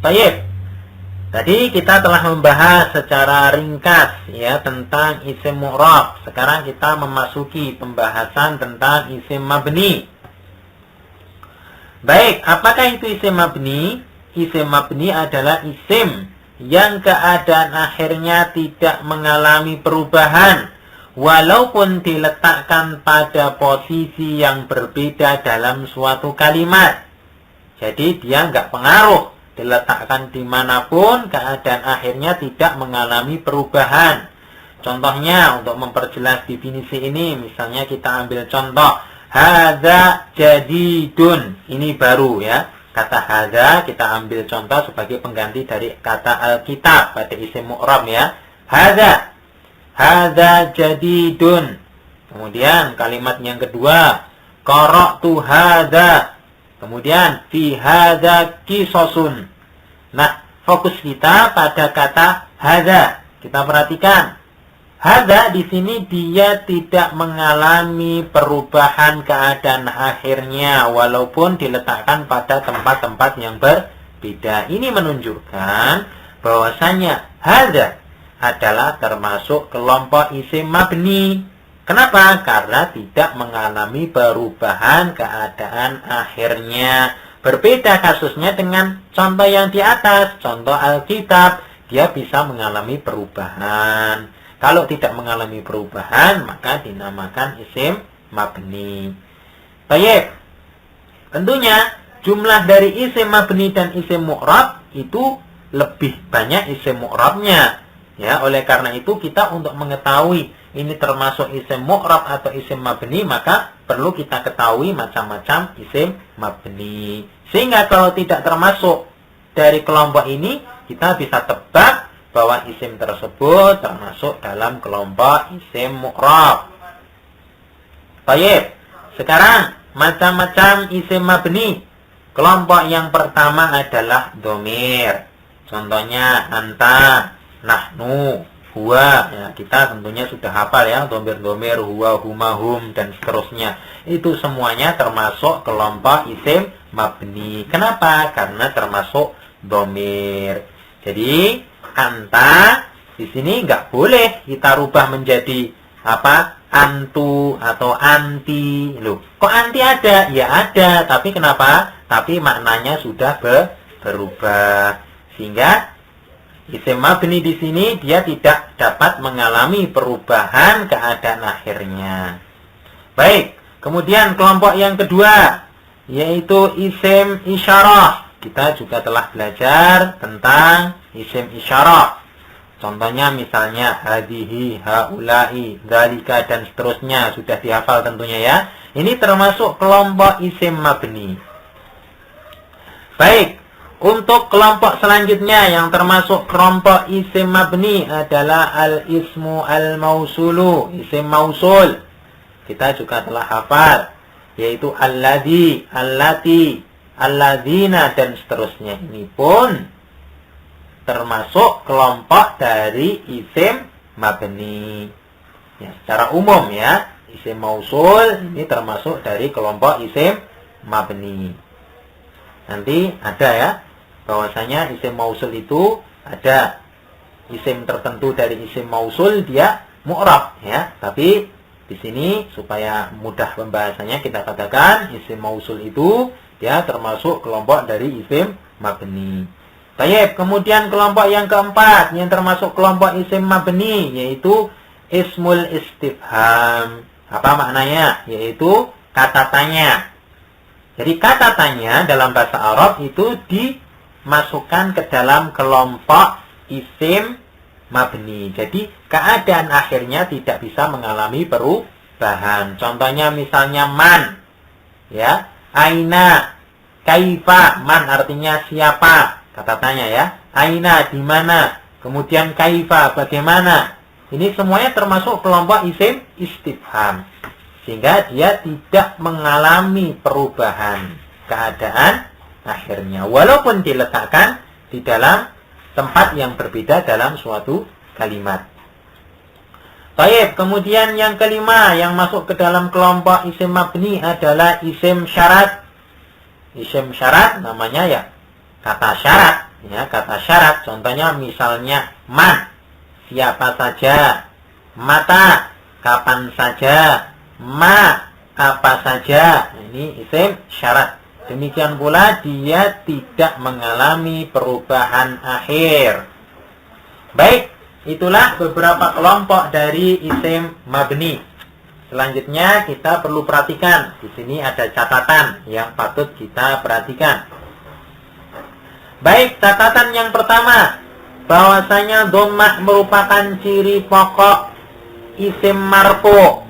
Baik. Tadi kita telah membahas secara ringkas ya tentang isim mu'rab. Sekarang kita memasuki pembahasan tentang isim mabni. Baik, apakah itu isim mabni? Isim mabni adalah isim yang keadaan akhirnya tidak mengalami perubahan walaupun diletakkan pada posisi yang berbeda dalam suatu kalimat. Jadi dia nggak pengaruh, diletakkan dimanapun keadaan akhirnya tidak mengalami perubahan. Contohnya untuk memperjelas definisi ini, misalnya kita ambil contoh hadza jadidun, ini baru ya. Kata hadza kita ambil contoh sebagai pengganti dari kata alkitab pada isim mu'rab ya. Hadza jadidun. Kemudian kalimat yang kedua, qara'tu hadza. Kemudian fi hadza qisasun. Nah, fokus kita pada kata hadza. Kita perhatikan. Hadza di sini dia tidak mengalami perubahan keadaan akhirnya walaupun diletakkan pada tempat-tempat yang berbeda. Ini menunjukkan bahwasanya hadza adalah termasuk kelompok isim mabni. Kenapa? Karena tidak mengalami perubahan keadaan akhirnya. Berbeda kasusnya dengan contoh yang di atas. Contoh Alkitab, dia bisa mengalami perubahan. Kalau tidak mengalami perubahan, maka dinamakan isim mabni. Baik. Tentunya jumlah dari isim mabni dan isim mu'rab itu lebih banyak isim mu'rabnya. Ya, oleh karena itu kita untuk mengetahui ini termasuk isim mu'rab atau isim mabni, maka perlu kita ketahui macam-macam isim mabni. Sehingga kalau tidak termasuk dari kelompok ini, kita bisa tebak bahwa isim tersebut termasuk dalam kelompok isim mu'rab. Baik, sekarang macam-macam isim mabni. Kelompok yang pertama adalah dhamir. Contohnya anta, nahnu, huwa. Ya, kita tentunya sudah hafal ya, dhamir-dhamir, huwa, huma, hum, dan seterusnya. Itu semuanya termasuk kelompok isim mabni. Kenapa? Karena termasuk dhamir. Jadi anta di sini nggak boleh kita rubah menjadi apa? Antu atau anti. Loh, kok anti ada? Ya ada, tapi kenapa? Tapi maknanya sudah berubah. Sehingga isim mabni di sini dia tidak dapat mengalami perubahan keadaan akhirnya. Baik, kemudian kelompok yang kedua yaitu isim isyarah. Kita juga telah belajar tentang isim isyarah. Contohnya misalnya hadihi, haulai, dzalika dan seterusnya sudah dihafal tentunya ya. Ini termasuk kelompok isim mabni. Baik, untuk kelompok selanjutnya yang termasuk kelompok isim mabni adalah al-ismu al-mausulu, isim mausul. Kita juga telah hafal yaitu alladzi, allati, alladzina dan seterusnya. Ini pun termasuk kelompok dari isim mabni. Ya, secara umum ya, isim mausul ini termasuk dari kelompok isim mabni. Nanti ada ya, bahwasanya isim mausul itu ada isim tertentu dari isim mausul dia mu'rab ya. Tapi di sini supaya mudah pembahasannya kita katakan isim mausul itu dia termasuk kelompok dari isim mabni. Baik, kemudian kelompok yang keempat yang termasuk kelompok isim mabni yaitu ismul istifham. Apa maknanya? Yaitu kata tanya. Jadi kata tanya dalam bahasa Arab itu dimasukkan ke dalam kelompok isim mabni. Jadi keadaan akhirnya tidak bisa mengalami perubahan. Contohnya misalnya man, ya, aina, kaifa. Man artinya siapa? Kata tanya ya. Aina, di mana? Kemudian kaifa, bagaimana? Ini semuanya termasuk kelompok isim istifham. Sehingga dia tidak mengalami perubahan keadaan akhirnya walaupun diletakkan di dalam tempat yang berbeda dalam suatu kalimat. Baik, kemudian yang kelima yang masuk ke dalam kelompok isim mabni adalah isim syarat. Isim syarat namanya ya kata syarat. Ya, kata syarat. Contohnya misalnya man, siapa saja. Mata, kapan saja. Ma, apa saja. Ini isim syarat. Demikian pula dia tidak mengalami perubahan akhir. Baik, itulah beberapa kelompok dari isim mabni. Selanjutnya kita perlu perhatikan. Di sini ada catatan yang patut kita perhatikan. Baik, catatan yang pertama, bahwasanya dhammah merupakan ciri pokok isim marfu,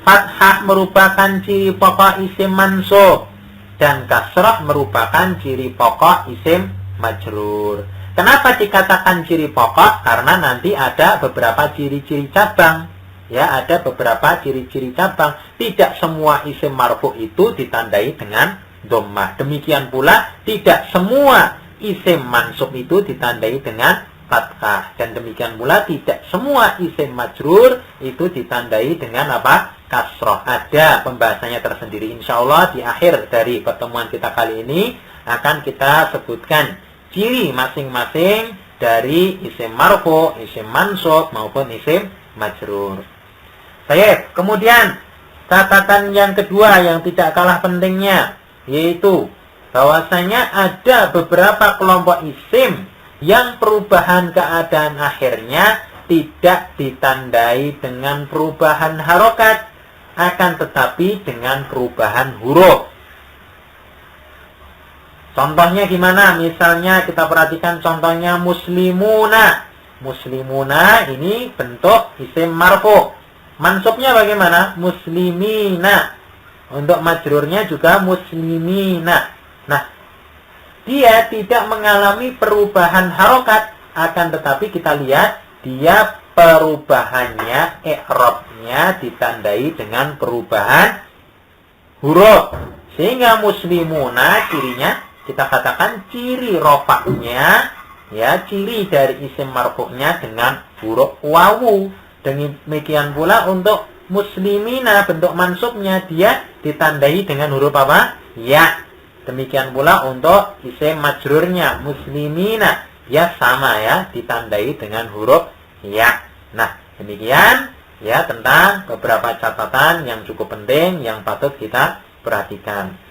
fathah merupakan ciri pokok isim mansub, dan kasrah merupakan ciri pokok isim majrur. Kenapa dikatakan ciri pokok? Karena nanti ada beberapa ciri-ciri cabang. Ya, ada beberapa ciri-ciri cabang. Tidak semua isim marfu itu ditandai dengan dhammah. Demikian pula tidak semua isim mansub itu ditandai dengan fathah. Dan demikian pula tidak semua isim majrur itu ditandai dengan apa? Kasroh. Ada pembahasannya tersendiri. Insya Allah di akhir dari pertemuan kita kali ini akan kita sebutkan ciri masing-masing dari isim marfu, isim mansub maupun isim majrur. Baik, kemudian catatan yang kedua yang tidak kalah pentingnya, yaitu bahwasanya ada beberapa kelompok isim yang perubahan keadaan akhirnya tidak ditandai dengan perubahan harokat, akan tetapi dengan perubahan huruf. Contohnya gimana? Misalnya kita perhatikan contohnya muslimuna. Muslimuna ini bentuk isim marfu. Mansubnya bagaimana? Muslimina. Untuk majrurnya juga muslimina. Nah, dia tidak mengalami perubahan harokat, akan tetapi kita lihat dia perubahannya, i'rabnya ditandai dengan perubahan huruf. Sehingga muslimuna cirinya kita katakan ciri rofaknya, ya, ciri dari isim marfu'nya dengan huruf wawu. Demikian pula untuk muslimina bentuk mansubnya dia ditandai dengan huruf apa? Ya. Demikian pula untuk isim majrurnya muslimina, ya sama ya, ditandai dengan huruf ya. Nah, demikian ya tentang beberapa catatan yang cukup penting yang patut kita perhatikan.